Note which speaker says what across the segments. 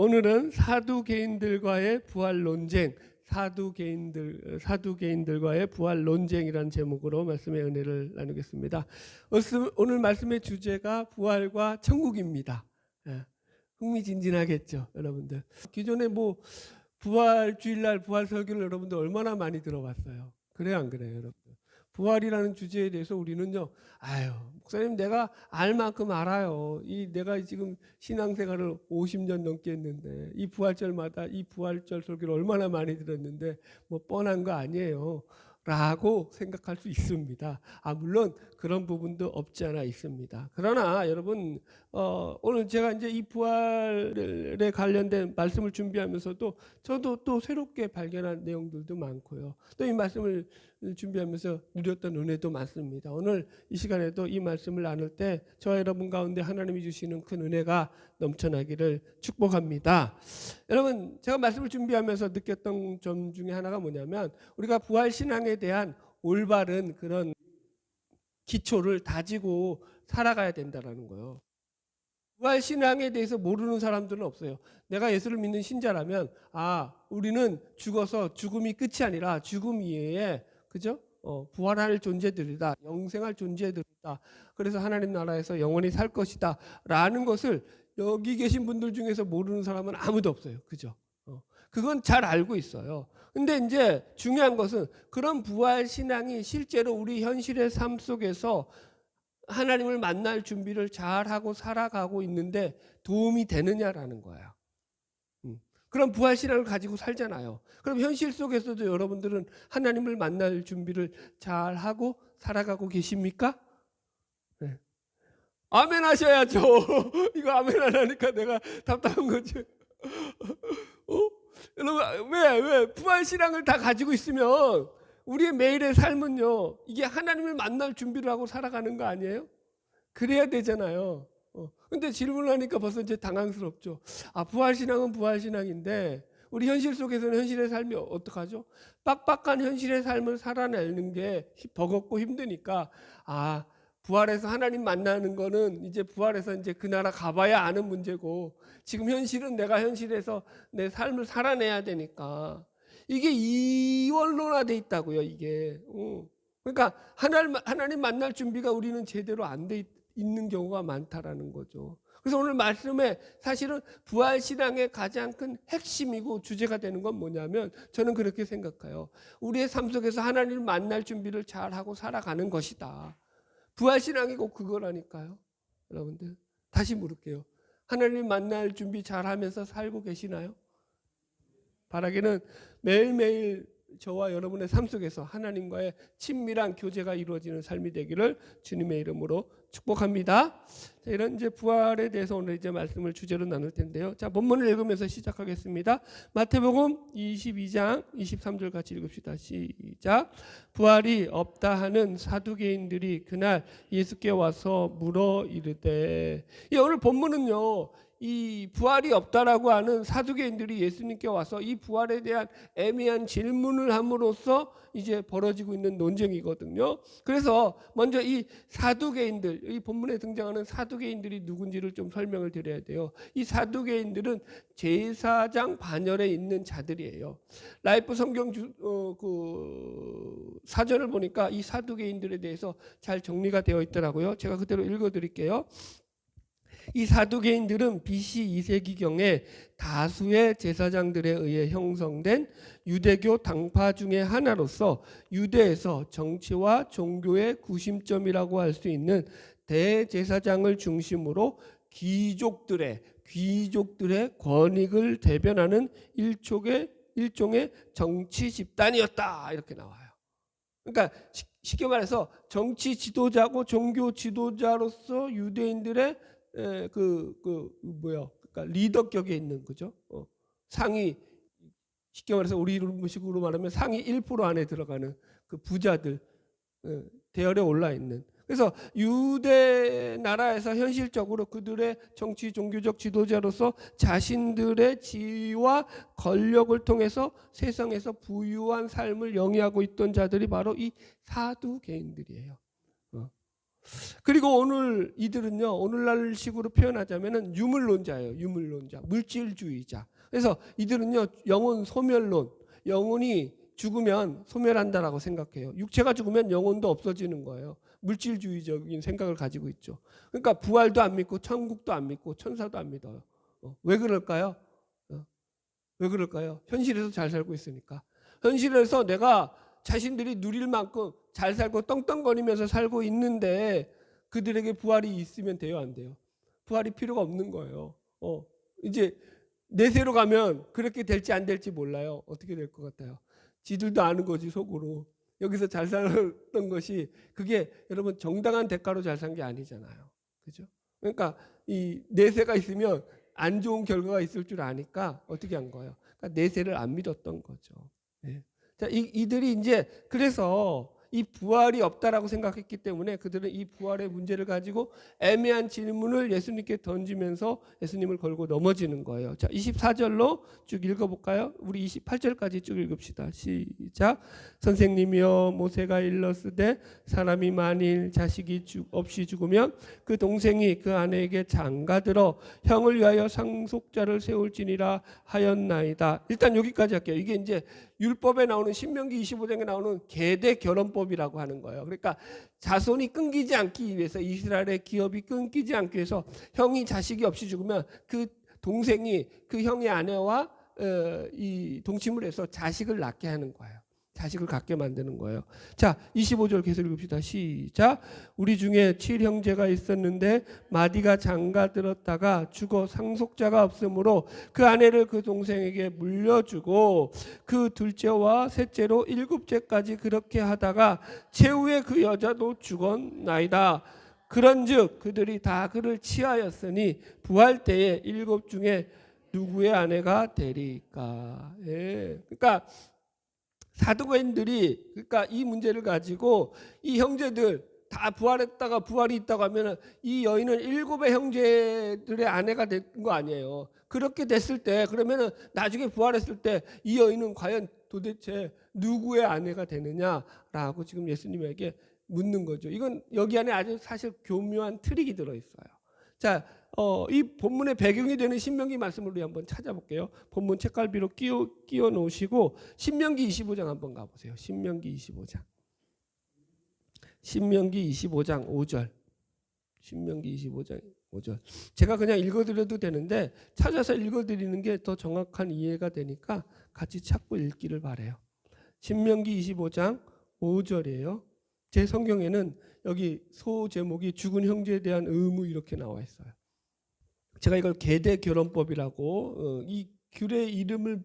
Speaker 1: 오늘은 사두개인들과의 부활 논쟁, 사두개인들과의 부활 논쟁이라는 제목으로 말씀의 은혜를 나누겠습니다. 오늘 말씀의 주제가 부활과 천국입니다. 흥미진진하겠죠, 여러분들. 기존에 부활 주일날 부활 설교를 여러분들 얼마나 많이 들어봤어요. 그래요, 안 그래요, 여러분? 부활이라는 주제에 대해서 우리는요, 목사님 내가 알 만큼 알아요. 내가 지금 신앙생활을 50년 넘게 했는데 이 부활절마다 이 부활절 설교를 얼마나 많이 들었는데 뻔한 거 아니에요 라고 생각할 수 있습니다. 물론 그런 부분도 없지 않아 있습니다. 그러나 여러분 오늘 제가 이제 이 부활에 관련된 말씀을 준비하면서도 저도 또 새롭게 발견한 내용들도 많고요. 또 이 말씀을 준비하면서 누렸던 은혜도 많습니다. 오늘 이 시간에도 이 말씀을 나눌 때 저와 여러분 가운데 하나님이 주시는 큰 은혜가 넘쳐나기를 축복합니다. 여러분, 제가 말씀을 준비하면서 느꼈던 점 중에 하나가 뭐냐면 우리가 부활신앙에 대한 올바른 그런 기초를 다지고 살아가야 된다는 거예요. 부활신앙에 대해서 모르는 사람들은 없어요. 내가 예수를 믿는 신자라면 우리는 죽어서 죽음이 끝이 아니라 죽음 이외에 그죠? 부활할 존재들이다. 영생할 존재들이다. 그래서 하나님 나라에서 영원히 살 것이다 라는 것을 여기 계신 분들 중에서 모르는 사람은 아무도 없어요. 그죠? 그건 잘 알고 있어요. 근데 이제 중요한 것은 그런 부활신앙이 실제로 우리 현실의 삶 속에서 하나님을 만날 준비를 잘하고 살아가고 있는데 도움이 되느냐라는 거예요. 그런 부활신앙을 가지고 살잖아요. 그럼 현실 속에서도 여러분들은 하나님을 만날 준비를 잘하고 살아가고 계십니까? 네. 아멘 하셔야죠. 이거 아멘 안 하니까 내가 답답한 거지. 여러분 왜 부활신앙을 다 가지고 있으면 우리의 매일의 삶은요 이게 하나님을 만날 준비를 하고 살아가는 거 아니에요? 그래야 되잖아요. 근데 질문을 하니까 벌써 이제 당황스럽죠. 부활신앙은 부활신앙인데 우리 현실 속에서는 현실의 삶이 어떡하죠? 빡빡한 현실의 삶을 살아내는 게 버겁고 힘드니까 부활해서 하나님 만나는 거는 이제 부활해서 이제 그 나라 가봐야 아는 문제고 지금 현실은 내가 현실에서 내 삶을 살아내야 되니까 이게 이원론화돼 있다고요, 이게. 그러니까 하나님 만날 준비가 우리는 제대로 안 돼 있는 경우가 많다라는 거죠. 그래서 오늘 말씀에 사실은 부활신앙의 가장 큰 핵심이고 주제가 되는 건 뭐냐면 저는 그렇게 생각해요. 우리의 삶 속에서 하나님을 만날 준비를 잘하고 살아가는 것이다. 부활신앙이 꼭 그거라니까요. 여러분들 다시 물을게요. 하나님 만날 준비 잘하면서 살고 계시나요? 바라기는 매일매일 저와 여러분의 삶 속에서 하나님과의 친밀한 교제가 이루어지는 삶이 되기를 주님의 이름으로 축복합니다. 자, 이런 이제 부활에 대해서 오늘 이제 말씀을 주제로 나눌 텐데요. 자, 본문을 읽으면서 시작하겠습니다. 마태복음 22장 23절 같이 읽읍시다. 시작. 부활이 없다 하는 사두개인들이 그날 예수께 와서 물어 이르되. 오늘 본문은요. 이 부활이 없다라고 하는 사두개인들이 예수님께 와서 이 부활에 대한 애매한 질문을 함으로써 이제 벌어지고 있는 논쟁이거든요. 그래서 먼저 이 사두개인들, 이 본문에 등장하는 사두개인들이 누군지를 좀 설명을 드려야 돼요. 이 사두개인들은 제사장 반열에 있는 자들이에요. 라이프 성경 사전을 보니까 이 사두개인들에 대해서 잘 정리가 되어 있더라고요. 제가 그대로 읽어드릴게요. 이 사두개인들은 BC 2세기경에 다수의 제사장들에 의해 형성된 유대교 당파 중의 하나로서 유대에서 정치와 종교의 구심점이라고 할 수 있는 대제사장을 중심으로 귀족들의 권익을 대변하는 일종의 정치 집단이었다 이렇게 나와요. 그러니까 쉽게 말해서 정치 지도자고 종교 지도자로서 유대인들의 그러니까 리더격에 있는 거죠. 상위, 쉽게 말해서 우리 식으로 말하면 상위 1% 안에 들어가는 그 부자들 대열에 올라 있는. 그래서 유대 나라에서 현실적으로 그들의 정치 종교적 지도자로서 자신들의 지위와 권력을 통해서 세상에서 부유한 삶을 영위하고 있던 자들이 바로 이 사두개인들이에요. 그리고 오늘 이들은요, 오늘날 식으로 표현하자면은 유물론자예요. 유물론자, 물질주의자. 그래서 이들은요, 영혼 소멸론, 영혼이 죽으면 소멸한다라고 생각해요. 육체가 죽으면 영혼도 없어지는 거예요. 물질주의적인 생각을 가지고 있죠. 그러니까 부활도 안 믿고 천국도 안 믿고 천사도 안 믿어요. 왜 그럴까요? 왜 그럴까요? 현실에서 잘 살고 있으니까. 현실에서 내가 자신들이 누릴 만큼 잘 살고 떵떵거리면서 살고 있는데 그들에게 부활이 있으면 돼요, 안 돼요? 부활이 필요가 없는 거예요. 이제 내세로 가면 그렇게 될지 안 될지 몰라요. 어떻게 될 것 같아요? 지들도 아는 거지, 속으로. 여기서 잘 살았던 것이 그게 여러분 정당한 대가로 잘 산 게 아니잖아요. 그죠? 그러니까 이 내세가 있으면 안 좋은 결과가 있을 줄 아니까 어떻게 한 거예요? 그러니까 내세를 안 믿었던 거죠. 네. 자, 이들이 이제 그래서 이 부활이 없다라고 생각했기 때문에 그들은 이 부활의 문제를 가지고 애매한 질문을 예수님께 던지면서 예수님을 걸고 넘어지는 거예요. 자, 24절로 쭉 읽어볼까요? 우리 28절까지 쭉 읽읍시다. 시작. 선생님이여, 모세가 일렀으되 사람이 만일 자식이 없이 죽으면 그 동생이 그 아내에게 장가들어 형을 위하여 상속자를 세울지니라 하였나이다. 일단 여기까지 할게요. 이게 이제 율법에 나오는 신명기 25장에 나오는 계대 결혼법이라고 하는 거예요. 그러니까 자손이 끊기지 않기 위해서, 이스라엘의 기업이 끊기지 않기 위해서 형이 자식이 없이 죽으면 그 동생이 그 형의 아내와 이 동침을 해서 자식을 낳게 하는 거예요. 자식을 갖게 만드는 거예요. 자, 25절 계속 읽읍시다. 시작. 우리 중에 7형제가 있었는데 마디가 장가들었다가 죽어 상속자가 없으므로 그 아내를 그 동생에게 물려주고 그 둘째와 셋째로 일곱째까지 그렇게 하다가 최후에 그 여자도 죽었나이다. 그런즉 그들이 다 그를 취하였으니 부활 때에 일곱 중에 누구의 아내가 되리까? 예. 그러니까 사두개인들이 그러니까 이 문제를 가지고 이 형제들 다 부활했다가 부활이 있다고 하면은 이 여인은 일곱의 형제들의 아내가 된 거 아니에요. 그렇게 됐을 때 그러면은 나중에 부활했을 때 이 여인은 과연 도대체 누구의 아내가 되느냐라고 지금 예수님에게 묻는 거죠. 이건 여기 안에 아주 사실 교묘한 트릭이 들어 있어요. 자, 이 본문의 배경이 되는 신명기 말씀을 우리 한번 찾아볼게요. 본문 책갈비로 끼워 놓으시고 신명기 25장 한번 가보세요. 신명기 25장. 신명기 25장 5절. 신명기 25장 5절. 제가 그냥 읽어드려도 되는데 찾아서 읽어드리는 게 더 정확한 이해가 되니까 같이 찾고 읽기를 바라요. 신명기 25장 5절이에요. 제 성경에는 여기 소 제목이 죽은 형제에 대한 의무 이렇게 나와 있어요. 제가 이걸 계대 결혼법이라고 이 규례 이름을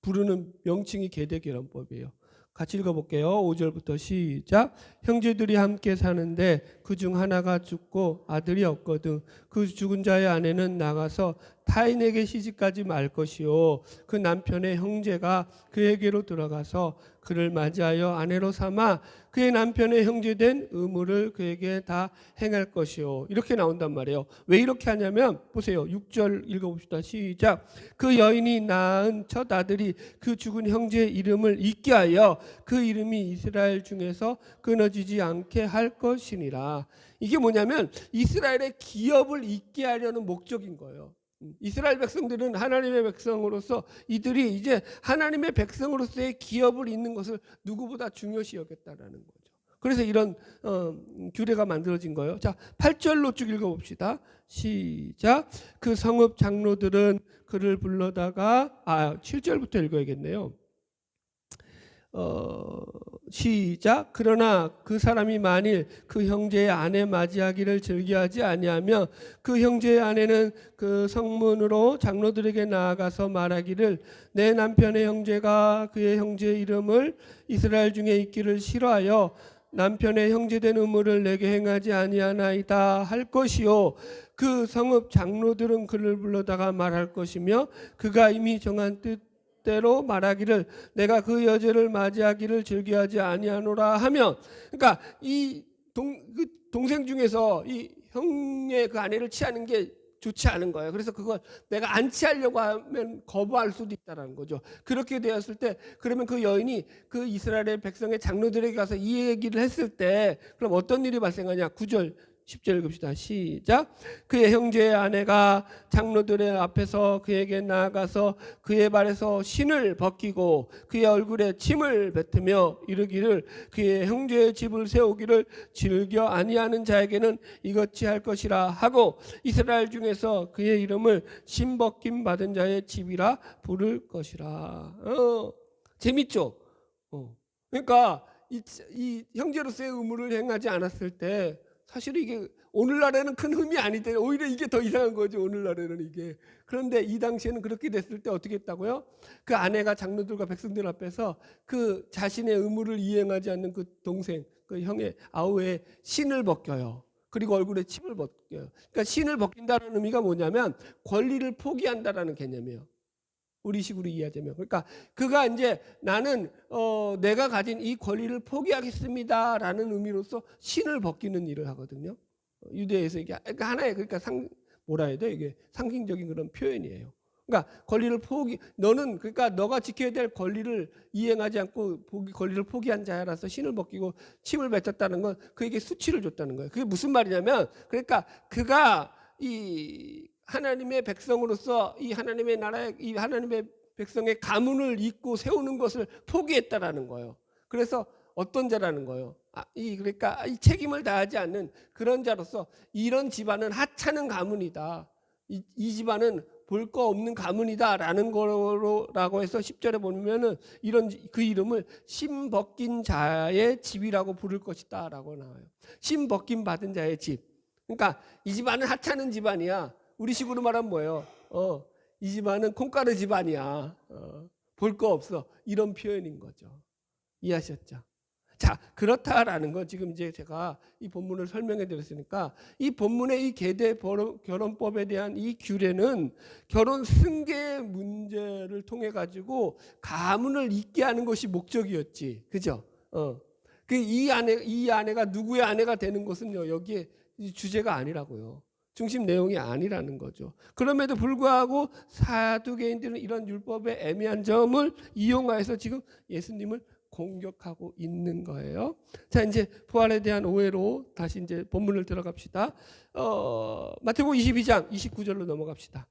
Speaker 1: 부르는 명칭이 계대 결혼법이에요. 같이 읽어볼게요. 5절부터 시작. 형제들이 함께 사는데 그중 하나가 죽고 아들이 없거든 그 죽은 자의 아내는 나가서 타인에게 시집가지 말 것이요 그 남편의 형제가 그에게로 들어가서 그를 맞이하여 아내로 삼아 그의 남편의 형제된 의무를 그에게 다 행할 것이요. 이렇게 나온단 말이에요. 왜 이렇게 하냐면 보세요. 6절 읽어봅시다. 시작. 그 여인이 낳은 첫 아들이 그 죽은 형제의 이름을 잊게 하여 그 이름이 이스라엘 중에서 끊어지지 않게 할 것이니라. 이게 뭐냐면 이스라엘의 기업을 잊게 하려는 목적인 거예요. 이스라엘 백성들은 하나님의 백성으로서 이들이 이제 하나님의 백성으로서의 기업을 잇는 것을 누구보다 중요시 여겼다라는 거죠. 그래서 이런 규례가 만들어진 거예요. 자, 8절로 쭉 읽어봅시다. 시작. 그 성읍 장로들은 그를 불러다가 7절부터 읽어야겠네요. 시작. 그러나 그 사람이 만일 그 형제의 아내 맞이하기를 즐겨하지 아니하며 그 형제의 아내는 그 성문으로 장로들에게 나아가서 말하기를 내 남편의 형제가 그의 형제의 이름을 이스라엘 중에 있기를 싫어하여 남편의 형제된 의무를 내게 행하지 아니하나이다 할 것이요 그 성읍 장로들은 그를 불러다가 말할 것이며 그가 이미 정한 뜻대로 말하기를 내가 그 여자를 맞이하기를 즐겨하지 아니하노라 하면, 그러니까 이 동생 중에서 이 형의 그 아내를 취하는 게 좋지 않은 거예요. 그래서 그걸 내가 안치하려고 하면 거부할 수도 있다는 거죠. 그렇게 되었을 때 그러면 그 여인이 그 이스라엘 백성의 장로들에게 가서 이 얘기를 했을 때 그럼 어떤 일이 발생하냐. 9절 10절 읽읍시다. 시작. 그의 형제의 아내가 장로들의 앞에서 그에게 나아가서 그의 발에서 신을 벗기고 그의 얼굴에 침을 뱉으며 이르기를 그의 형제의 집을 세우기를 즐겨 아니하는 자에게는 이것이 할 것이라 하고 이스라엘 중에서 그의 이름을 신 벗김 받은 자의 집이라 부를 것이라. 재밌죠? 그러니까 이 형제로서의 의무를 행하지 않았을 때 사실 이게 오늘날에는 큰 흠이 아닌데 오히려 이게 더 이상한 거죠. 오늘날에는 이게. 그런데 이 당시에는 그렇게 됐을 때 어떻게 했다고요? 그 아내가 장로들과 백성들 앞에서 그 자신의 의무를 이행하지 않는 그 동생, 그 형의 아우의 신을 벗겨요. 그리고 얼굴에 침을 벗겨요. 그러니까 신을 벗긴다는 의미가 뭐냐면 권리를 포기한다라는 개념이에요. 우리식으로 이해하자면. 그러니까 그가 이제 나는 내가 가진 이 권리를 포기하겠습니다라는 의미로서 신을 벗기는 일을 하거든요. 유대에서 이게 그러니까 하나의 그러니까 뭐라 해야 돼? 이게 상징적인 그런 표현이에요. 그러니까 권리를 너는 그러니까 너가 지켜야 될 권리를 이행하지 않고 권리를 포기한 자라서 신을 벗기고 침을 뱉었다는 건 그에게 수치를 줬다는 거예요. 그게 무슨 말이냐면 그러니까 그가 이 하나님의 백성으로서 이 하나님의 나라의 이 하나님의 백성의 가문을 잇고 세우는 것을 포기했다라는 거예요. 그래서 어떤 자라는 거예요? 그러니까 이 책임을 다하지 않는 그런 자로서 이런 집안은 하찮은 가문이다. 이 집안은 볼 거 없는 가문이다라는 거라고 해서 10절에 보면은 이런 그 이름을 신 벗긴 자의 집이라고 부를 것이다라고 나와요. 신 벗긴 받은 자의 집. 그러니까 이 집안은 하찮은 집안이야. 우리식으로 말하면 뭐예요? 이 집안은 콩가루 집안이야. 볼 거 없어. 이런 표현인 거죠. 이해하셨죠? 자, 그렇다라는 거 지금 이제 제가 이 본문을 설명해 드렸으니까 이 본문의 이 계대 결혼법에 대한 이 규례는 결혼 승계 문제를 통해 가지고 가문을 잇게 하는 것이 목적이었지. 그죠? 이 아내가 누구의 아내가 되는 것은요. 여기에 주제가 아니라고요. 중심 내용이 아니라는 거죠. 그럼에도 불구하고 사두개인들은 이런 율법의 애매한 점을 이용하여서 지금 예수님을 공격하고 있는 거예요. 자, 이제 부활에 대한 오해로 다시 이제 본문을 들어갑시다. 마태복음 22장 29절로 넘어갑시다.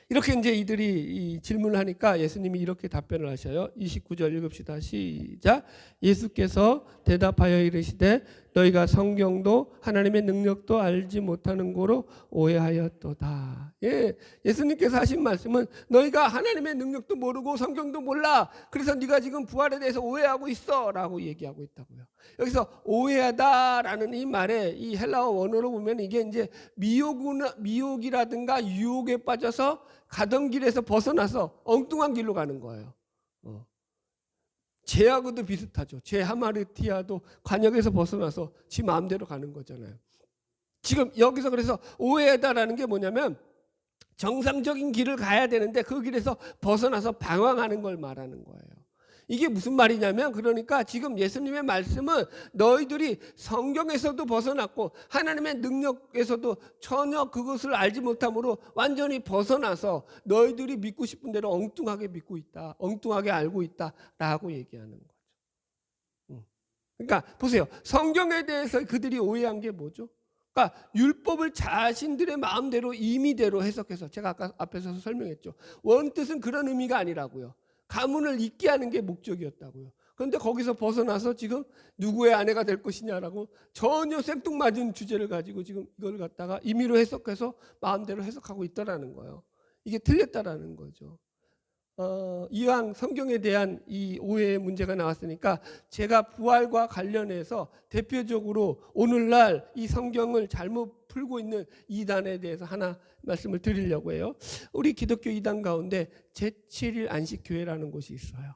Speaker 1: 이렇게 이제 이들이 질문을 하니까 예수님이 이렇게 답변을 하셔요. 29절 읽읍시다. 시작. 예수께서 대답하여 이르시되 너희가 성경도 하나님의 능력도 알지 못하는 고로 오해하였도다. 예수님께서 하신 말씀은 너희가 하나님의 능력도 모르고 성경도 몰라. 그래서 네가 지금 부활에 대해서 오해하고 있어 라고 얘기하고 있다고요. 여기서 오해하다라는 이 말에 이 헬라어 원어로 보면 이게 이제 미혹이라든가 유혹에 빠져서 가던 길에서 벗어나서 엉뚱한 길로 가는 거예요. 죄하고도 비슷하죠. 죄 하마르티아도 관역에서 벗어나서 지 마음대로 가는 거잖아요. 지금 여기서 그래서 오해하다라는 게 뭐냐면 정상적인 길을 가야 되는데 그 길에서 벗어나서 방황하는 걸 말하는 거예요. 이게 무슨 말이냐면 그러니까 지금 예수님의 말씀은 너희들이 성경에서도 벗어났고 하나님의 능력에서도 전혀 그것을 알지 못함으로 완전히 벗어나서 너희들이 믿고 싶은 대로 엉뚱하게 믿고 있다. 엉뚱하게 알고 있다라고 얘기하는 거죠. 그러니까 보세요. 성경에 대해서 그들이 오해한 게 뭐죠? 그러니까 율법을 자신들의 마음대로 임의대로 해석해서 제가 아까 앞에서 설명했죠. 원뜻은 그런 의미가 아니라고요. 가문을 잇게 하는 게 목적이었다고요. 그런데 거기서 벗어나서 지금 누구의 아내가 될 것이냐라고 전혀 생뚱맞은 주제를 가지고 지금 이걸 갖다가 임의로 해석해서 마음대로 해석하고 있다라는 거예요. 이게 틀렸다라는 거죠. 이왕 성경에 대한 이 오해의 문제가 나왔으니까 제가 부활과 관련해서 대표적으로 오늘날 이 성경을 잘못 풀고 있는 이단에 대해서 하나 말씀을 드리려고 해요. 우리 기독교 이단 가운데 제7일 안식교회라는 곳이 있어요.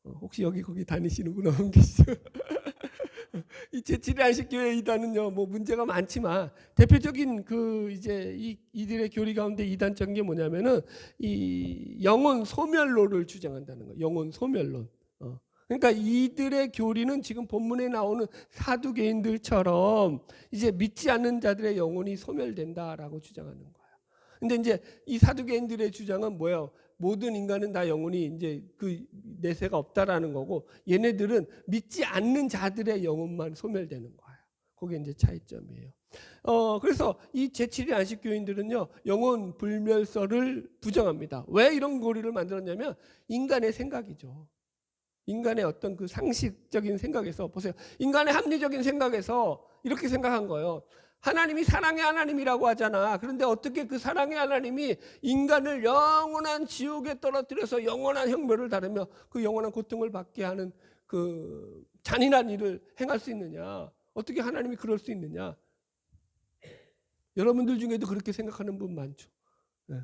Speaker 1: 혹시 거기 다니시는 분 없는 계시죠? 이 제7일 안식교회 이단은요, 뭐 문제가 많지만 대표적인 그 이제 이들의 교리 가운데 이단적인 게 뭐냐면은 이 영혼 소멸론을 주장한다는 거예요. 영혼 소멸론. 그러니까 이들의 교리는 지금 본문에 나오는 사두개인들처럼 이제 믿지 않는 자들의 영혼이 소멸된다라고 주장하는 거예요. 근데 이제 이 사두개인들의 주장은 뭐예요? 모든 인간은 다 영혼이 이제 그 내세가 없다라는 거고, 얘네들은 믿지 않는 자들의 영혼만 소멸되는 거예요. 그게 이제 차이점이에요. 그래서 이 제7일 안식교인들은요, 영혼 불멸설을 부정합니다. 왜 이런 교리를 만들었냐면 인간의 생각이죠. 인간의 어떤 그 상식적인 생각에서, 보세요. 인간의 합리적인 생각에서 이렇게 생각한 거예요. 하나님이 사랑의 하나님이라고 하잖아. 그런데 어떻게 그 사랑의 하나님이 인간을 영원한 지옥에 떨어뜨려서 영원한 형벌을 다루며 그 영원한 고통을 받게 하는 그 잔인한 일을 행할 수 있느냐? 어떻게 하나님이 그럴 수 있느냐? 여러분들 중에도 그렇게 생각하는 분 많죠. 네.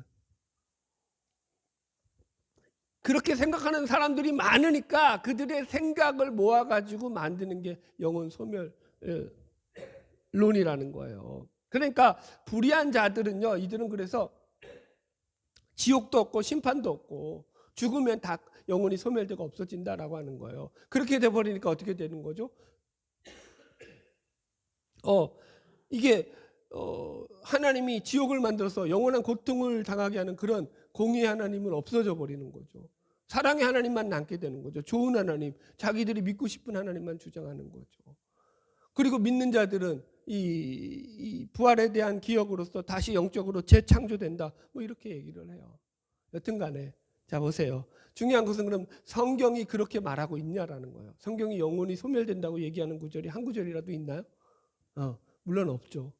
Speaker 1: 그렇게 생각하는 사람들이 많으니까 그들의 생각을 모아가지고 만드는 게 영혼 소멸론이라는 거예요. 그러니까 불의한 자들은요, 이들은 그래서 지옥도 없고 심판도 없고 죽으면 다 영혼이 소멸되고 없어진다라고 하는 거예요. 그렇게 돼버리니까 어떻게 되는 거죠? 이게 하나님이 지옥을 만들어서 영원한 고통을 당하게 하는 그런 공의의 하나님은 없어져 버리는 거죠. 사랑의 하나님만 남게 되는 거죠. 좋은 하나님, 자기들이 믿고 싶은 하나님만 주장하는 거죠. 그리고 믿는 자들은 이 부활에 대한 기억으로서 다시 영적으로 재창조된다, 뭐 이렇게 얘기를 해요. 여튼 간에 자 보세요. 중요한 것은 그럼 성경이 그렇게 말하고 있냐라는 거예요. 성경이 영혼이 소멸된다고 얘기하는 구절이 한 구절이라도 있나요? 물론 없죠.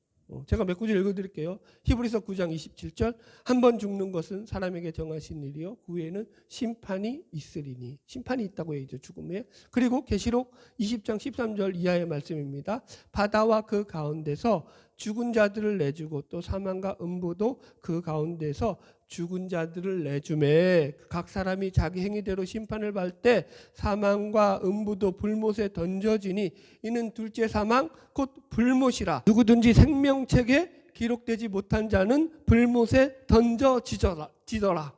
Speaker 1: 제가 몇 구절 읽어드릴게요. 히브리서 9장 27절, 한 번 죽는 것은 사람에게 정하신 일이요 그 후에는 심판이 있으리니. 심판이 있다고 얘기죠, 죽음에. 그리고 계시록 20장 13절 이하의 말씀입니다. 바다와 그 가운데서 죽은 자들을 내주고 또 사망과 음부도 그 가운데서 죽은 자들을 내주매 각 사람이 자기 행위대로 심판을 받을 때 사망과 음부도 불못에 던져지니 이는 둘째 사망 곧 불못이라. 누구든지 생명책에 기록되지 못한 자는 불못에 던져지더라.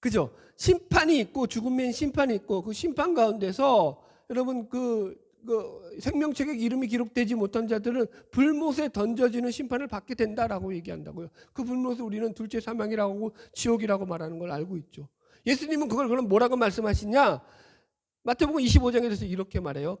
Speaker 1: 그죠? 심판이 있고 죽음엔 심판이 있고 그 심판 가운데서 여러분 그 생명책에 이름이 기록되지 못한 자들은 불못에 던져지는 심판을 받게 된다라고 얘기한다고요. 그 불못을 우리는 둘째 사망이라고 하고 지옥이라고 말하는 걸 알고 있죠. 예수님은 그걸 그럼 뭐라고 말씀하시냐? 마태복음 25장에서 이렇게 말해요.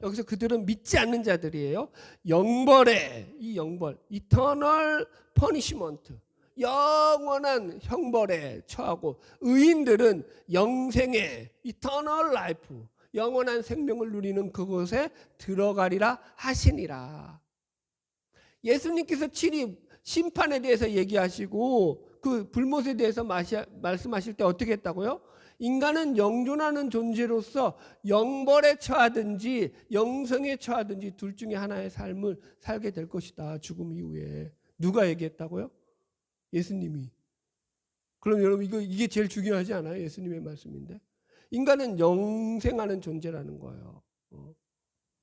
Speaker 1: 여기서 그들은 믿지 않는 자들이에요. 영벌에, 이 영벌, eternal punishment, 영원한 형벌에 처하고, 의인들은 영생에, eternal life, 영원한 생명을 누리는 그곳에 들어가리라 하시니라. 예수님께서 친히 심판에 대해서 얘기하시고 그 불못에 대해서 말씀하실 때 어떻게 했다고요? 인간은 영존하는 존재로서 영벌에 처하든지 영생에 처하든지 둘 중에 하나의 삶을 살게 될 것이다, 죽음 이후에. 누가 얘기했다고요? 예수님이. 그럼 여러분 이게 제일 중요하지 않아요? 예수님의 말씀인데. 인간은 영생하는 존재라는 거예요.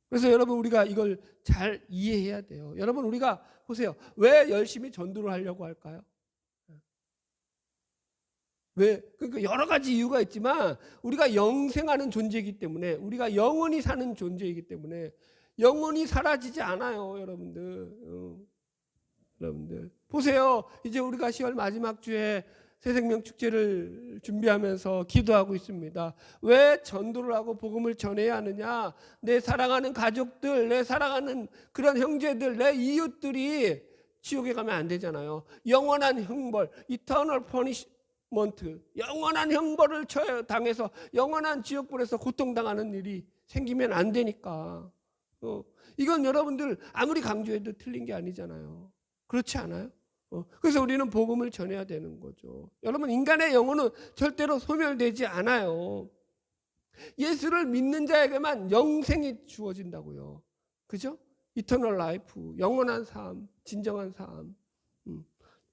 Speaker 1: 그래서 여러분 우리가 이걸 잘 이해해야 돼요. 여러분 우리가 보세요. 왜 열심히 전도를 하려고 할까요? 왜? 그러니까 여러 가지 이유가 있지만 우리가 영생하는 존재이기 때문에, 우리가 영원히 사는 존재이기 때문에 영원히 사라지지 않아요, 여러분들. 여러분들 보세요. 이제 우리가 10월 마지막 주에 새생명 축제를 준비하면서 기도하고 있습니다. 왜 전도를 하고 복음을 전해야 하느냐? 내 사랑하는 가족들, 내 사랑하는 그런 형제들, 내 이웃들이 지옥에 가면 안 되잖아요. 영원한 형벌, eternal punishment, 영원한 형벌을 당해서 영원한 지옥불에서 고통당하는 일이 생기면 안 되니까. 이건 여러분들 아무리 강조해도 틀린 게 아니잖아요. 그렇지 않아요? 그래서 우리는 복음을 전해야 되는 거죠. 여러분 인간의 영혼은 절대로 소멸되지 않아요. 예수를 믿는 자에게만 영생이 주어진다고요. 그죠? Eternal life, 영원한 삶, 진정한 삶.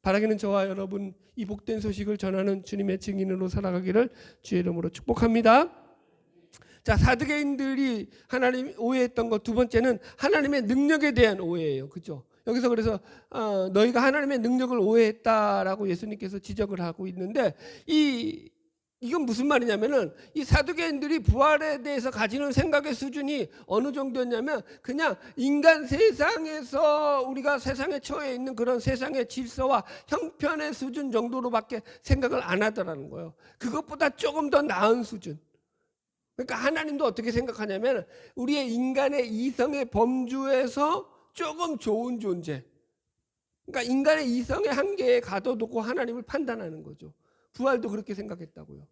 Speaker 1: 바라기는 저와 여러분 이 복된 소식을 전하는 주님의 증인으로 살아가기를 주의 이름으로 축복합니다. 자, 사두개인들이 하나님 오해했던 것 두 번째는 하나님의 능력에 대한 오해예요. 그죠? 여기서 그래서 너희가 하나님의 능력을 오해했다라고 예수님께서 지적을 하고 있는데, 이 이건 무슨 말이냐면은 이 사두개인들이 부활에 대해서 가지는 생각의 수준이 어느 정도였냐면 그냥 인간 세상에서 우리가 세상에 처해 있는 그런 세상의 질서와 형편의 수준 정도로밖에 생각을 안 하더라는 거예요. 그것보다 조금 더 나은 수준. 그러니까 하나님도 어떻게 생각하냐면 우리의 인간의 이성의 범주에서 조금 좋은 존재. 그러니까 인간의 이성의 한계에 가둬두고 하나님을 판단하는 거죠. 부활도 그렇게 생각했다고요.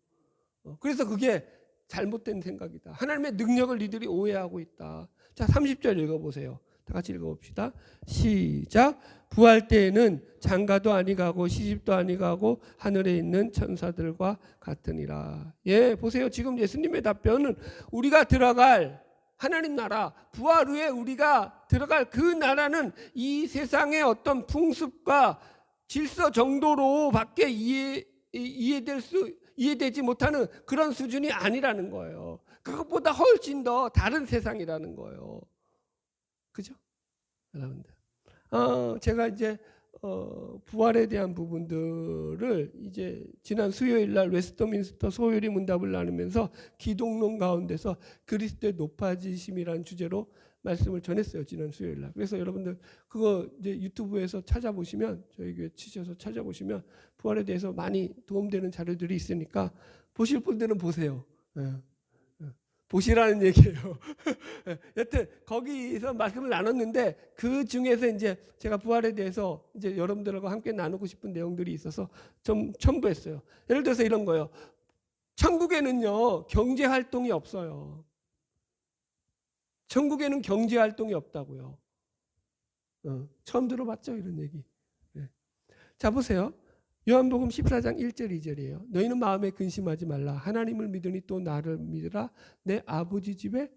Speaker 1: 그래서 그게 잘못된 생각이다. 하나님의 능력을 니들이 오해하고 있다. 자, 30절 읽어보세요. 다 같이 읽어봅시다. 시작. 부활 때에는 장가도 아니가고 시집도 아니가고 하늘에 있는 천사들과 같으니라. 예, 보세요. 지금 예수님의 답변은 우리가 들어갈 하나님 나라, 부활 후에 우리가 들어갈 그 나라는 이 세상의 어떤 풍습과 질서 정도로밖에 이해되지 못하는 그런 수준이 아니라는 거예요. 그것보다 훨씬 더 다른 세상이라는 거예요. 그죠? 여러분들. 제가 이제 부활에 대한 부분들을 이제 지난 수요일 날 웨스트민스터 소요리 문답을 나누면서 기독론 가운데서 그리스도의 높아지심이라는 주제로 말씀을 전했어요. 지난 수요일 날. 그래서 여러분들 그거 이제 유튜브에서 찾아보시면 저희 교회 치셔서 찾아보시면 부활에 대해서 많이 도움되는 자료들이 있으니까 보실 분들은 보세요. 보시라는 얘기예요. 여튼 거기서 말씀을 나눴는데 그 중에서 이제 제가 부활에 대해서 이제 여러분들과 함께 나누고 싶은 내용들이 있어서 좀 첨부했어요. 예를 들어서 이런 거예요. 천국에는요 경제 활동이 없어요. 천국에는 경제 활동이 없다고요. 처음 들어봤죠 이런 얘기. 네. 자 보세요. 요한복음 14장 1절 2절이에요. 너희는 마음에 근심하지 말라. 하나님을 믿으니 또 나를 믿으라. 내 아버지 집에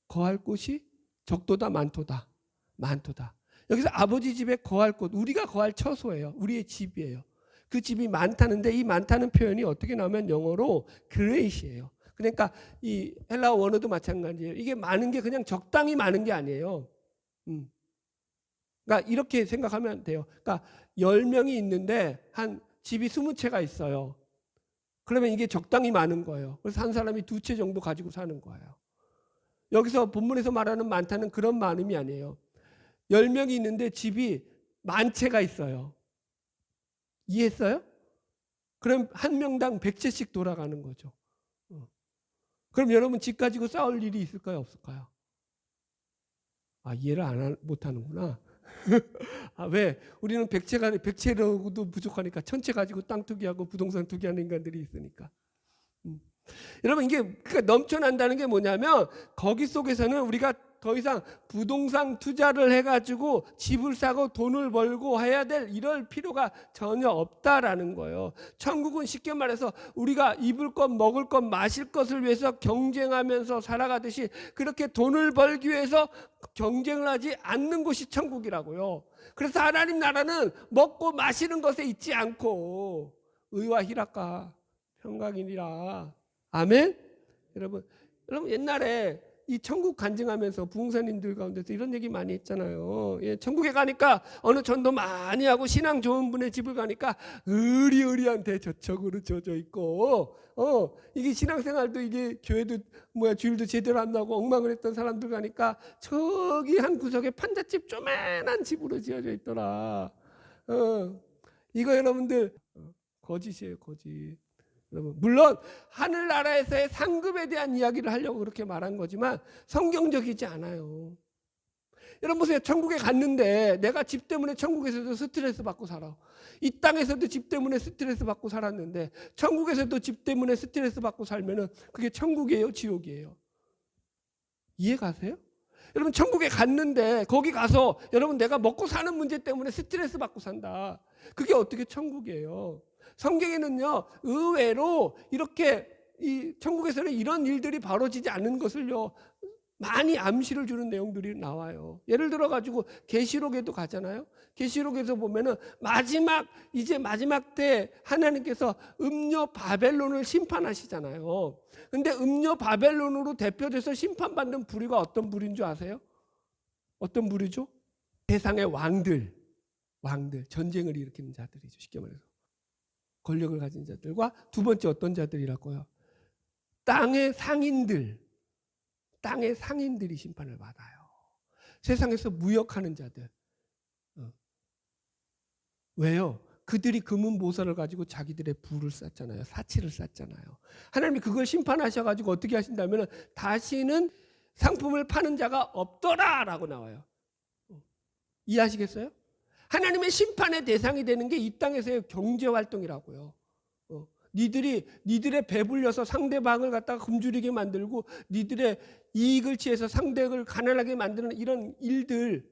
Speaker 1: 거할 곳이 적도다 많도다. 많도다. 여기서 아버지 집에 거할 곳, 우리가 거할 처소예요. 우리의 집이에요. 그 집이 많다는데 이 많다는 표현이 어떻게 나오면 영어로 great이에요. 그러니까 이 헬라어 원어도 마찬가지예요. 이게 많은 게 그냥 적당히 많은 게 아니에요. 그러니까 이렇게 생각하면 돼요. 그러니까 10명이 있는데 한 집이 20채가 있어요. 그러면 이게 적당히 많은 거예요. 그래서 한 사람이 2채 정도 가지고 사는 거예요. 여기서 본문에서 말하는 많다는 그런 많음이 아니에요. 10명이 있는데 집이 10,000채가 있어요. 이해했어요? 그럼 한 명당 100채씩 돌아가는 거죠. 그럼 여러분 집 가지고 싸울 일이 있을까요? 없을까요? 이해를 못하는구나. 왜? 우리는 100채로도 부족하니까 1000채 가지고 땅 투기하고 부동산 투기하는 인간들이 있으니까. 여러분 이게 그러니까 넘쳐난다는 게 뭐냐면 거기 속에서는 우리가 더 이상 부동산 투자를 해가지고 집을 사고 돈을 벌고 해야 될 이럴 필요가 전혀 없다라는 거예요. 천국은 쉽게 말해서 우리가 입을 것, 먹을 것, 마실 것을 위해서 경쟁하면서 살아가듯이 그렇게 돈을 벌기 위해서 경쟁을 하지 않는 곳이 천국이라고요. 그래서 하나님 나라는 먹고 마시는 것에 있지 않고 의와 희락과 평강이니라. 아멘? 여러분 옛날에 이 천국 간증하면서 부흥사님들 가운데서 이런 얘기 많이 했잖아요. 예, 천국에 가니까 어느 전도 많이 하고 신앙 좋은 분의 집을 가니까 의리의리한데 저쪽으로 젖어 있고 이게 신앙생활도 이게 교회도 주일도 제대로 안 나고 엉망을 했던 사람들 가니까 저기 한 구석에 판잣집 조그만한 집으로 지어져 있더라. 이거 여러분들 거짓이에요, 거짓. 물론 하늘나라에서의 상급에 대한 이야기를 하려고 그렇게 말한 거지만 성경적이지 않아요. 여러분 보세요. 천국에 갔는데 내가 집 때문에 천국에서도 스트레스 받고 살아. 이 땅에서도 집 때문에 스트레스 받고 살았는데 천국에서도 집 때문에 스트레스 받고 살면은 그게 천국이에요, 지옥이에요? 이해 가세요? 여러분 천국에 갔는데 거기 가서 여러분 내가 먹고 사는 문제 때문에 스트레스 받고 산다. 그게 어떻게 천국이에요? 성경에는요 의외로 이렇게 이 천국에서는 이런 일들이 벌어지지 않는 것을요 많이 암시를 주는 내용들이 나와요. 예를 들어 가지고 계시록에도 가잖아요. 계시록에서 보면은 이제 마지막 때 하나님께서 음녀 바벨론을 심판하시잖아요. 근데 음녀 바벨론으로 대표돼서 심판받는 부류가 어떤 부류인 줄 아세요? 어떤 부류죠? 세상의 왕들 전쟁을 일으키는 자들이죠. 쉽게 말해서 권력을 가진 자들과 두 번째 어떤 자들이라고요? 땅의 상인들이 심판을 받아요. 세상에서 무역하는 자들. 왜요? 그들이 금은 보화를 가지고 자기들의 부를 쌓잖아요. 사치를 쌓잖아요. 하나님이 그걸 심판하셔가지고 어떻게 하신다면 다시는 상품을 파는 자가 없더라라고 나와요. 이해하시겠어요? 하나님의 심판의 대상이 되는 게 이 땅에서의 경제활동이라고요. 니들의 배불려서 상대방을 갖다가 굶주리게 만들고 니들의 이익을 취해서 상대를 가난하게 만드는 이런 일들,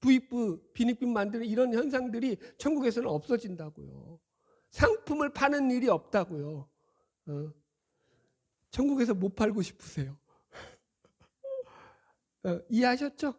Speaker 1: 부익부, 빈익빈 만드는 이런 현상들이 천국에서는 없어진다고요. 상품을 파는 일이 없다고요. 천국에서 못 팔고 싶으세요? 이해하셨죠?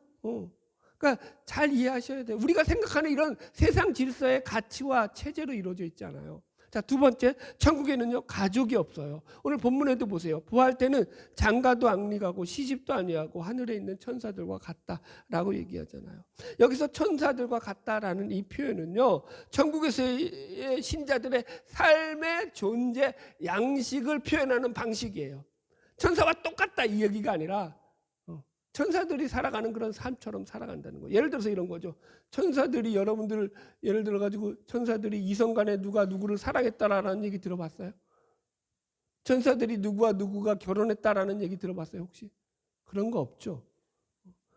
Speaker 1: 그러니까 잘 이해하셔야 돼요. 우리가 생각하는 이런 세상 질서의 가치와 체제로 이루어져 있잖아요. 자, 두 번째, 천국에는요 가족이 없어요. 오늘 본문에도 보세요. 부활 때는 장가도 앙리가고 시집도 아니하고 하늘에 있는 천사들과 같다라고 얘기하잖아요. 여기서 천사들과 같다라는 이 표현은요, 천국에서의 신자들의 삶의 존재 양식을 표현하는 방식이에요. 천사와 똑같다 이 얘기가 아니라 천사들이 살아가는 그런 삶처럼 살아간다는 거예요. 예를 들어서 이런 거죠. 천사들이 여러분들 예를 들어 가지고 천사들이 이성간에 누가 누구를 사랑했다라는 얘기 들어봤어요? 천사들이 누구와 누구가 결혼했다라는 얘기 들어봤어요 혹시? 그런 거 없죠.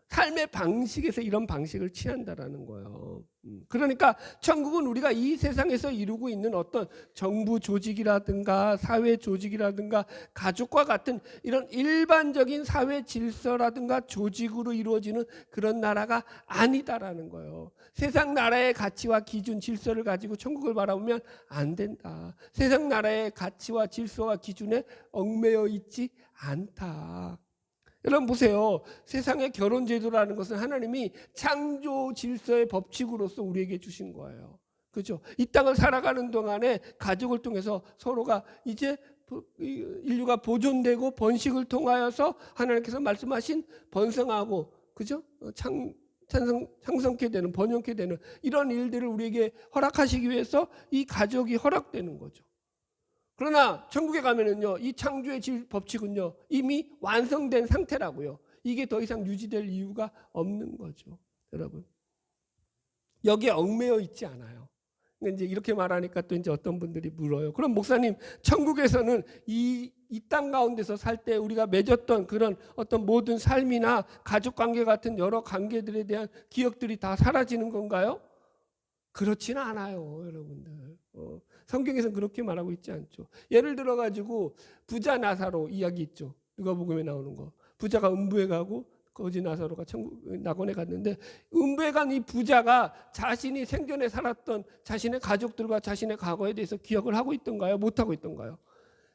Speaker 1: 삶의 방식에서 이런 방식을 취한다라는 거예요. 그러니까 천국은 우리가 이 세상에서 이루고 있는 어떤 정부 조직이라든가 사회 조직이라든가 가족과 같은 이런 일반적인 사회 질서라든가 조직으로 이루어지는 그런 나라가 아니다라는 거예요. 세상 나라의 가치와 기준, 질서를 가지고 천국을 바라보면 안 된다. 세상 나라의 가치와 질서와 기준에 얽매여 있지 않다. 여러분 보세요. 세상의 결혼 제도라는 것은 하나님이 창조 질서의 법칙으로서 우리에게 주신 거예요. 그렇죠? 이 땅을 살아가는 동안에 가족을 통해서 서로가 이제 인류가 보존되고 번식을 통하여서 하나님께서 말씀하신 번성하고 그죠? 창성케 되는, 번영케 되는 이런 일들을 우리에게 허락하시기 위해서 이 가족이 허락되는 거죠. 그러나 천국에 가면은요, 이 창조의 법칙은요 이미 완성된 상태라고요. 이게 더 이상 유지될 이유가 없는 거죠, 여러분. 여기에 얽매여 있지 않아요. 이제 이렇게 말하니까 또 이제 어떤 분들이 물어요. 그럼 목사님, 천국에서는 이 땅 가운데서 살 때 우리가 맺었던 그런 어떤 모든 삶이나 가족 관계 같은 여러 관계들에 대한 기억들이 다 사라지는 건가요? 그렇지는 않아요, 여러분들. 성경에서는 그렇게 말하고 있지 않죠. 예를 들어 가지고 부자 나사로 이야기 있죠. 누가복음에 나오는 거. 부자가 음부에 가고 거지 나사로가 낙원에 갔는데 음부에 간 이 부자가 자신이 생전에 살았던 자신의 가족들과 자신의 과거에 대해서 기억을 하고 있던가요? 못 하고 있던가요?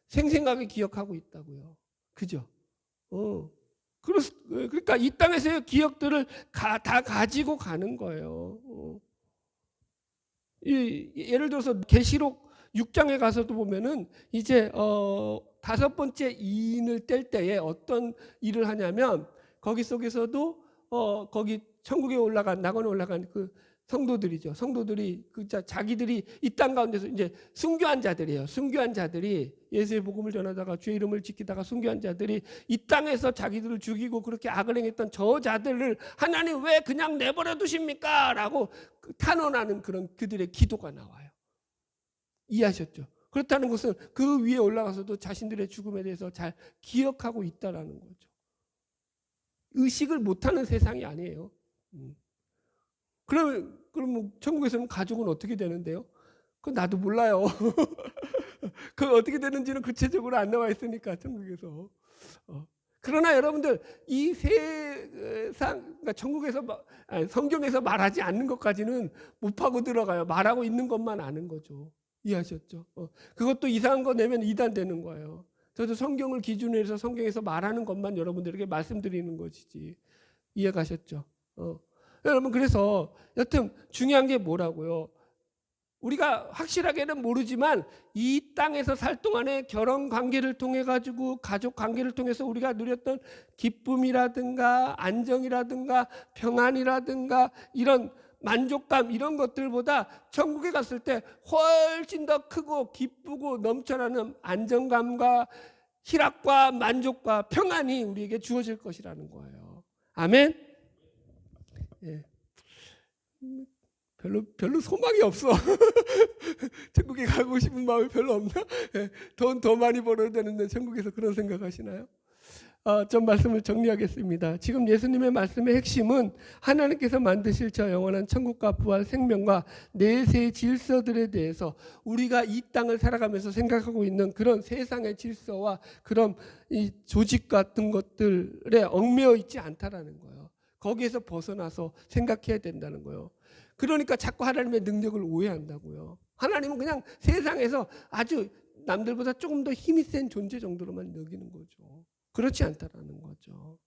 Speaker 1: 생생하게 기억하고 있다고요. 그죠? 그러니까 이 땅에서의 기억들을 다 가지고 가는 거예요. 예를 들어서 계시록 6장에 가서도 보면은 이제 다섯 번째 이인을 뗄 때에 어떤 일을 하냐면 거기 속에서도 거기 천국에 올라간 낙원에 올라간 그 성도들이죠. 성도들이 자기들이 이 땅 가운데서 이제 순교한 자들이에요. 순교한 자들이 예수의 복음을 전하다가 주의 이름을 지키다가 순교한 자들이 이 땅에서 자기들을 죽이고 그렇게 악을 행했던 저 자들을 하나님 왜 그냥 내버려 두십니까? 라고 탄원하는 그런 그들의 기도가 나와요. 이해하셨죠? 그렇다는 것은 그 위에 올라가서도 자신들의 죽음에 대해서 잘 기억하고 있다라는 거죠. 의식을 못하는 세상이 아니에요. 그럼 뭐 천국에서는 가족은 어떻게 되는데요? 그건 나도 몰라요. 그 어떻게 되는지는 구체적으로 안 나와 있으니까 천국에서. 그러나 여러분들 이 세상, 그러니까 천국에서 성경에서 말하지 않는 것까지는 못 파고 들어가요. 말하고 있는 것만 아는 거죠. 이해하셨죠? 그것도 이상한 거 내면 이단되는 거예요. 저도 성경을 기준으로 해서 성경에서 말하는 것만 여러분들에게 말씀드리는 것이지. 이해가셨죠? 여러분 그래서 여튼 중요한 게 뭐라고요? 우리가 확실하게는 모르지만 이 땅에서 살 동안에 결혼 관계를 통해 가지고 가족 관계를 통해서 우리가 누렸던 기쁨이라든가 안정이라든가 평안이라든가 이런 만족감 이런 것들보다 천국에 갔을 때 훨씬 더 크고 기쁘고 넘쳐나는 안정감과 희락과 만족과 평안이 우리에게 주어질 것이라는 거예요. 아멘. 예. 별로 소망이 없어. 천국에 가고 싶은 마음이 별로 없나? 예. 돈 더 많이 벌어야 되는데 천국에서 그런 생각하시나요? 좀 말씀을 정리하겠습니다. 지금 예수님의 말씀의 핵심은 하나님께서 만드실 저 영원한 천국과 부활 생명과 내세의 질서들에 대해서 우리가 이 땅을 살아가면서 생각하고 있는 그런 세상의 질서와 그런 이 조직 같은 것들에 얽매여 있지 않다라는 거예요. 거기에서 벗어나서 생각해야 된다는 거예요. 그러니까 자꾸 하나님의 능력을 오해한다고요. 하나님은 그냥 세상에서 아주 남들보다 조금 더 힘이 센 존재 정도로만 여기는 거죠. 그렇지 않다라는 거죠.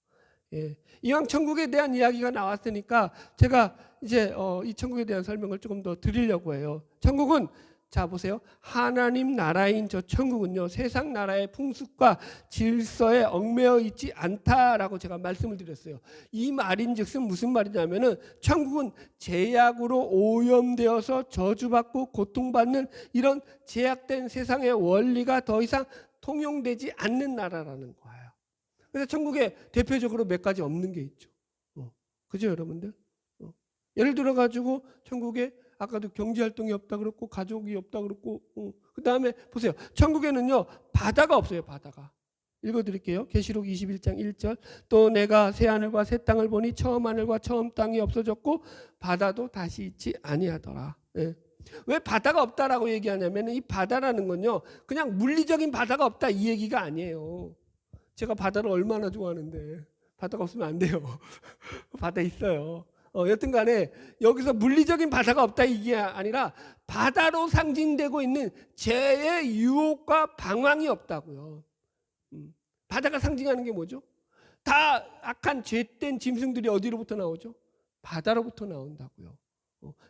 Speaker 1: 예. 이왕 천국에 대한 이야기가 나왔으니까 제가 이제 이 천국에 대한 설명을 조금 더 드리려고 해요. 천국은 자 보세요. 하나님 나라인 저 천국은요. 세상 나라의 풍습과 질서에 얽매여 있지 않다라고 제가 말씀을 드렸어요. 이 말인즉슨 무슨 말이냐면은 천국은 제약으로 오염되어서 저주받고 고통받는 이런 제약된 세상의 원리가 더 이상 통용되지 않는 나라라는 거예요. 그래서 천국에 대표적으로 몇 가지 없는 게 있죠. 그죠, 여러분들? 예를 들어 가지고 천국에 아까도 경제활동이 없다 그랬고 가족이 없다 그랬고 그 다음에 보세요. 천국에는요 바다가 없어요. 바다가. 읽어드릴게요. 계시록 21장 1절 또 내가 새하늘과 새 땅을 보니 처음 하늘과 처음 땅이 없어졌고 바다도 다시 있지 아니하더라. 예. 왜 바다가 없다라고 얘기하냐면 이 바다라는 건요 그냥 물리적인 바다가 없다 이 얘기가 아니에요. 제가 바다를 얼마나 좋아하는데 바다가 없으면 안 돼요. 바다 있어요. 여튼 간에 여기서 물리적인 바다가 없다 이게 아니라 바다로 상징되고 있는 죄의 유혹과 방황이 없다고요. 바다가 상징하는 게 뭐죠? 다 악한 죄된 짐승들이 어디로부터 나오죠? 바다로부터 나온다고요.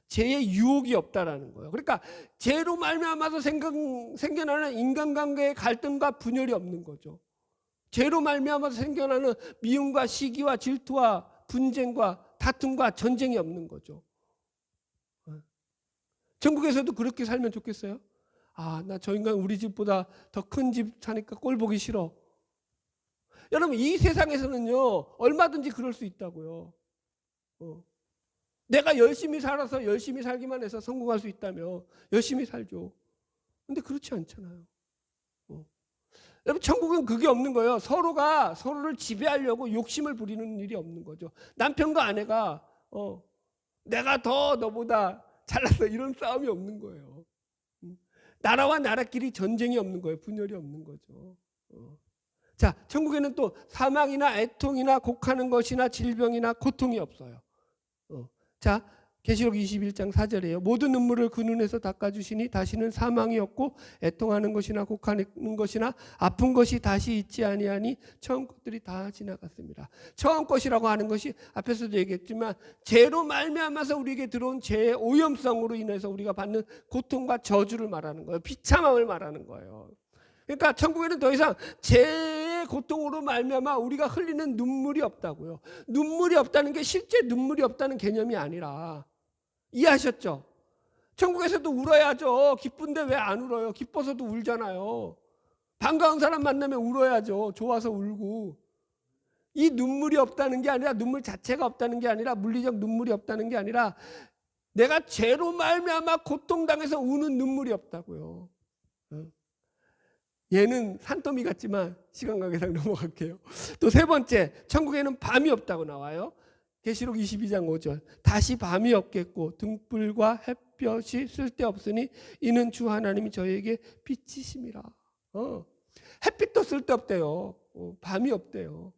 Speaker 1: 죄의 유혹이 없다라는 거예요. 그러니까 죄로 말미암아서 생겨나는 인간관계의 갈등과 분열이 없는 거죠. 죄로 말미암아서 생겨나는 미움과 시기와 질투와 분쟁과 다툼과 전쟁이 없는 거죠. 천국에서도 그렇게 살면 좋겠어요? 나 저 인간 우리 집보다 더 큰 집 사니까 꼴 보기 싫어. 여러분 이 세상에서는요 얼마든지 그럴 수 있다고요. 내가 열심히 살아서 열심히 살기만 해서 성공할 수 있다며 열심히 살죠. 근데 그렇지 않잖아요. 여러분 천국은 그게 없는 거예요. 서로가 서로를 지배하려고 욕심을 부리는 일이 없는 거죠. 남편과 아내가 내가 더 너보다 잘났어 이런 싸움이 없는 거예요. 나라와 나라끼리 전쟁이 없는 거예요. 분열이 없는 거죠. 자, 천국에는 또 사망이나 애통이나 곡하는 것이나 질병이나 고통이 없어요. 자, 계시록 21장 4절이에요. 모든 눈물을 그 눈에서 닦아주시니 다시는 사망이 없고 애통하는 것이나 곡하는 것이나 아픈 것이 다시 있지 아니하니 처음 것들이 다 지나갔습니다. 처음 것이라고 하는 것이 앞에서도 얘기했지만 죄로 말미암아서 우리에게 들어온 죄의 오염성으로 인해서 우리가 받는 고통과 저주를 말하는 거예요. 비참함을 말하는 거예요. 그러니까 천국에는 더 이상 죄의 고통으로 말미암아 우리가 흘리는 눈물이 없다고요. 눈물이 없다는 게 실제 눈물이 없다는 개념이 아니라 이해하셨죠? 천국에서도 울어야죠. 기쁜데 왜 안 울어요? 기뻐서도 울잖아요. 반가운 사람 만나면 울어야죠. 좋아서 울고. 이 눈물이 없다는 게 아니라 눈물 자체가 없다는 게 아니라 물리적 눈물이 없다는 게 아니라 내가 죄로 말미암아 고통당해서 우는 눈물이 없다고요. 얘는 산더미 같지만 시간 관계상 넘어갈게요. 또 세 번째, 천국에는 밤이 없다고 나와요. 계시록 22장 5절 다시 밤이 없겠고 등불과 햇볕이 쓸데없으니 이는 주 하나님이 저희에게 빛이심이라. 햇빛도 쓸데없대요. 밤이 없대요.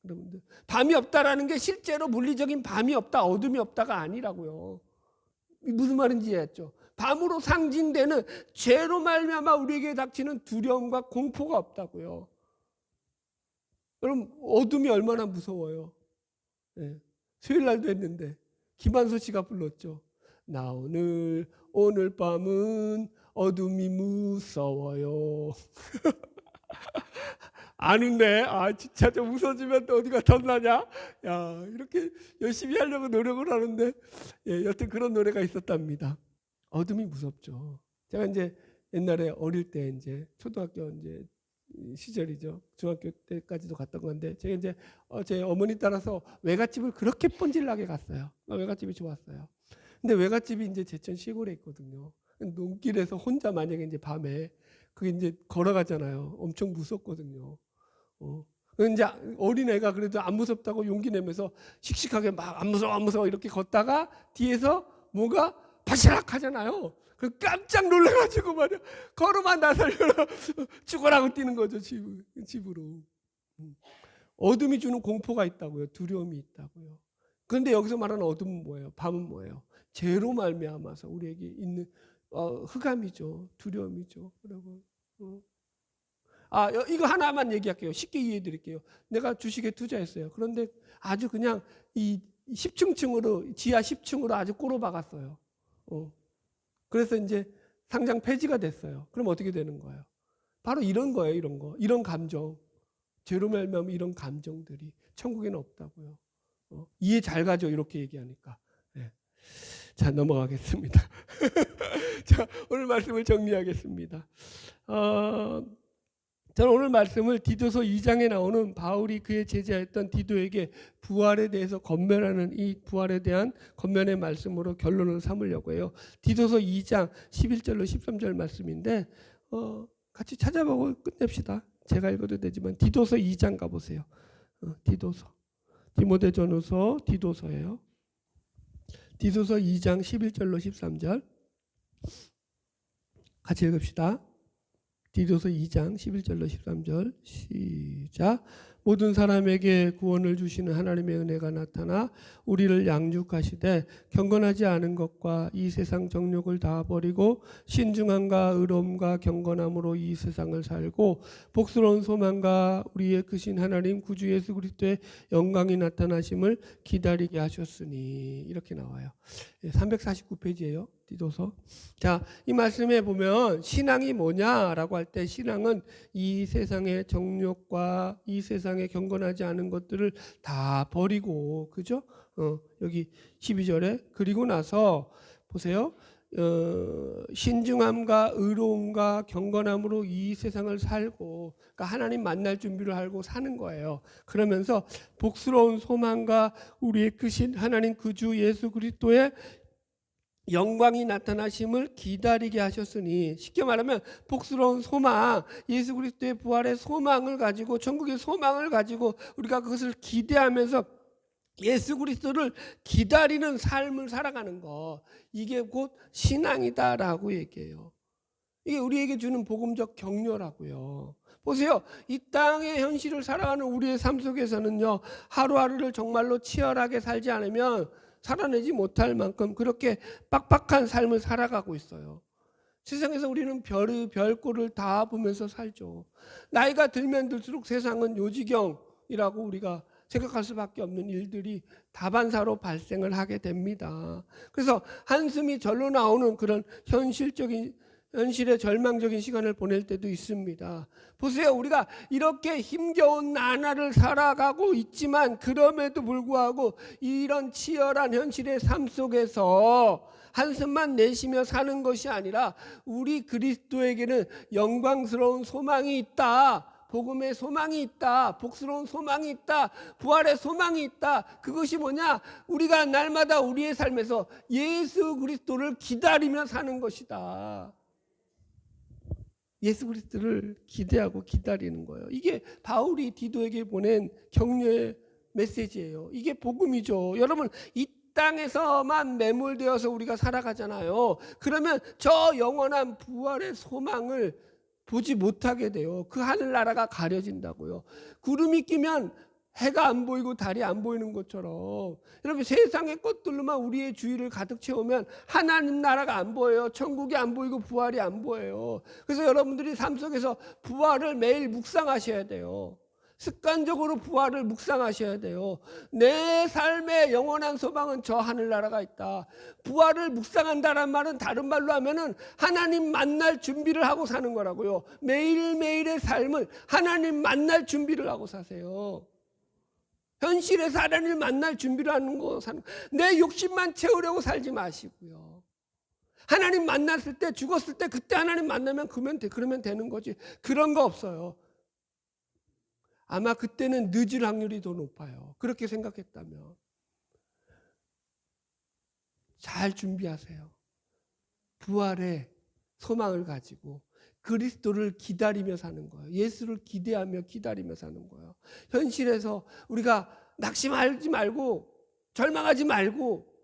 Speaker 1: 여러분들 밤이 없다라는 게 실제로 물리적인 밤이 없다 어둠이 없다가 아니라고요. 무슨 말인지 이해했죠? 밤으로 상징되는 죄로 말미암아 우리에게 닥치는 두려움과 공포가 없다고요. 여러분 어둠이 얼마나 무서워요. 네. 수요일 날도 했는데 김한소 씨가 불렀죠. 나 오늘 밤은 어둠이 무서워요. 아는데 진짜 좀 웃어주면 또 어디가 덧나냐? 야, 이렇게 열심히 하려고 노력을 하는데 여튼 그런 노래가 있었답니다. 어둠이 무섭죠. 제가 이제 옛날에 어릴 때 이제 초등학교 이제 시절이죠. 중학교 때까지도 갔던 건데 제가 이제 제 어머니 따라서 외갓집을 그렇게 뻔질나게 갔어요. 외갓집이 좋았어요. 근데 외갓집이 이제 제천 시골에 있거든요. 논길에서 혼자 만약에 이제 밤에 그게 이제 걸어가잖아요. 엄청 무섭거든요. 이제 어린애가 그래도 안 무섭다고 용기 내면서 씩씩하게 막 안 무서워 안 무서워 이렇게 걷다가 뒤에서 뭐가 바시락 하잖아요. 그 깜짝 놀라가지고 말이야. 걸어만 나서려라 죽어라고 뛰는 거죠. 집으로. 어둠이 주는 공포가 있다고요. 두려움이 있다고요. 그런데 여기서 말하는 어둠은 뭐예요? 밤은 뭐예요? 죄로 말미암아서 우리에게 있는 흑암이죠. 두려움이죠. 그리고 이거 하나만 얘기할게요. 쉽게 이해해 드릴게요. 내가 주식에 투자했어요. 그런데 아주 그냥 이 10층으로 지하 10층으로 아주 꼬로 박았어요. 그래서 이제 상장 폐지가 됐어요. 그럼 어떻게 되는 거예요? 바로 이런 거예요. 이런 거. 이런 감정. 죄로 말미암은 이런 감정들이 천국에는 없다고요. 이해 잘 가죠. 이렇게 얘기하니까. 네. 자, 넘어가겠습니다. 자, 오늘 말씀을 정리하겠습니다. 저는 오늘 말씀을 디도서 2장에 나오는 바울이 그의 제자였던 디도에게 부활에 대해서 권면하는 이 부활에 대한 권면의 말씀으로 결론을 삼으려고 해요. 디도서 2장 11절로 13절 말씀인데 같이 찾아보고 끝냅시다. 제가 읽어도 되지만 디도서 2장 가보세요. 디도서 디모데전후서 디도서예요. 디도서 2장 11절로 13절 같이 읽읍시다. 디도서 2장 11절로 13절 시작. 모든 사람에게 구원을 주시는 하나님의 은혜가 나타나 우리를 양육하시되 경건하지 않은 것과 이 세상 정욕을 다 버리고 신중함과 의로움과 경건함으로 이 세상을 살고 복스러운 소망과 우리의 크신 하나님 구주 예수 그리스도의 영광이 나타나심을 기다리게 하셨으니 이렇게 나와요. 349페이지예요. 디도서. 자, 이 말씀에 보면 신앙이 뭐냐라고 할 때 신앙은 이 세상의 정욕과 이 세상에 경건하지 않은 것들을 다 버리고, 그죠? 여기 12절에 그리고 나서 보세요. 신중함과 의로움과 경건함으로 이 세상을 살고, 그러니까 하나님 만날 준비를 하고 사는 거예요. 그러면서 복스러운 소망과 우리의 크신 하나님 그 주 예수 그리스도의 영광이 나타나심을 기다리게 하셨으니, 쉽게 말하면 복스러운 소망, 예수 그리스도의 부활의 소망을 가지고, 천국의 소망을 가지고 우리가 그것을 기대하면서 예수 그리스도를 기다리는 삶을 살아가는 거, 이게 곧 신앙이다라고 얘기해요. 이게 우리에게 주는 복음적 격려라고요. 보세요. 이 땅의 현실을 살아가는 우리의 삶 속에서는요, 하루하루를 정말로 치열하게 살지 않으면 살아내지 못할 만큼 그렇게 빡빡한 삶을 살아가고 있어요. 세상에서 우리는 별꼴을 다 보면서 살죠. 나이가 들면 들수록 세상은 요지경이라고 우리가 생각할 수밖에 없는 일들이 다반사로 발생을 하게 됩니다. 그래서 한숨이 절로 나오는 그런 현실의 절망적인 시간을 보낼 때도 있습니다. 보세요. 우리가 이렇게 힘겨운 나날을 살아가고 있지만 그럼에도 불구하고 이런 치열한 현실의 삶 속에서 한숨만 내쉬며 사는 것이 아니라 우리 그리스도에게는 영광스러운 소망이 있다. 복음의 소망이 있다. 복스러운 소망이 있다. 부활의 소망이 있다. 그것이 뭐냐? 우리가 날마다 우리의 삶에서 예수 그리스도를 기다리며 사는 것이다. 예수 그리스도를 기대하고 기다리는 거예요. 이게 바울이 디도에게 보낸 격려의 메시지예요. 이게 복음이죠. 여러분, 이 땅에서만 매몰되어서 우리가 살아가잖아요. 그러면 저 영원한 부활의 소망을 보지 못하게 돼요. 그 하늘나라가 가려진다고요. 구름이 끼면 해가 안 보이고 달이 안 보이는 것처럼, 여러분, 세상의 것들로만 우리의 주위를 가득 채우면 하나님 나라가 안 보여요. 천국이 안 보이고 부활이 안 보여요. 그래서 여러분들이 삶 속에서 부활을 매일 묵상하셔야 돼요. 습관적으로 부활을 묵상하셔야 돼요. 내 삶의 영원한 소망은 저 하늘나라가 있다. 부활을 묵상한다는 말은 다른 말로 하면은 하나님 만날 준비를 하고 사는 거라고요. 매일매일의 삶을 하나님 만날 준비를 하고 사세요. 현실에서 하나님을 만날 준비를 하는 거 사는, 내 욕심만 채우려고 살지 마시고요. 하나님 만났을 때, 죽었을 때 그때 하나님 만나면 그러면 되는 거지. 그런 거 없어요. 아마 그때는 늦을 확률이 더 높아요. 그렇게 생각했다면. 잘 준비하세요. 부활의 소망을 가지고 그리스도를 기다리며 사는 거예요. 예수를 기대하며 기다리며 사는 거예요. 현실에서 우리가 낙심하지 말고 절망하지 말고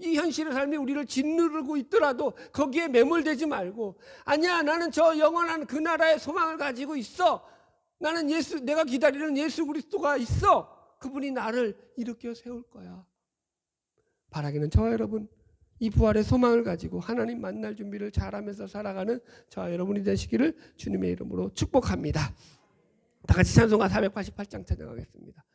Speaker 1: 이 현실의 삶이 우리를 짓누르고 있더라도 거기에 매몰되지 말고, 아니야, 나는 저 영원한 그 나라의 소망을 가지고 있어. 나는 내가 기다리는 예수 그리스도가 있어. 그분이 나를 일으켜 세울 거야. 바라기는 저와 여러분, 이 부활의 소망을 가지고 하나님 만날 준비를 잘하면서 살아가는 저와 여러분이 되시기를 주님의 이름으로 축복합니다. 다 같이 찬송가 488장 찬양하겠습니다.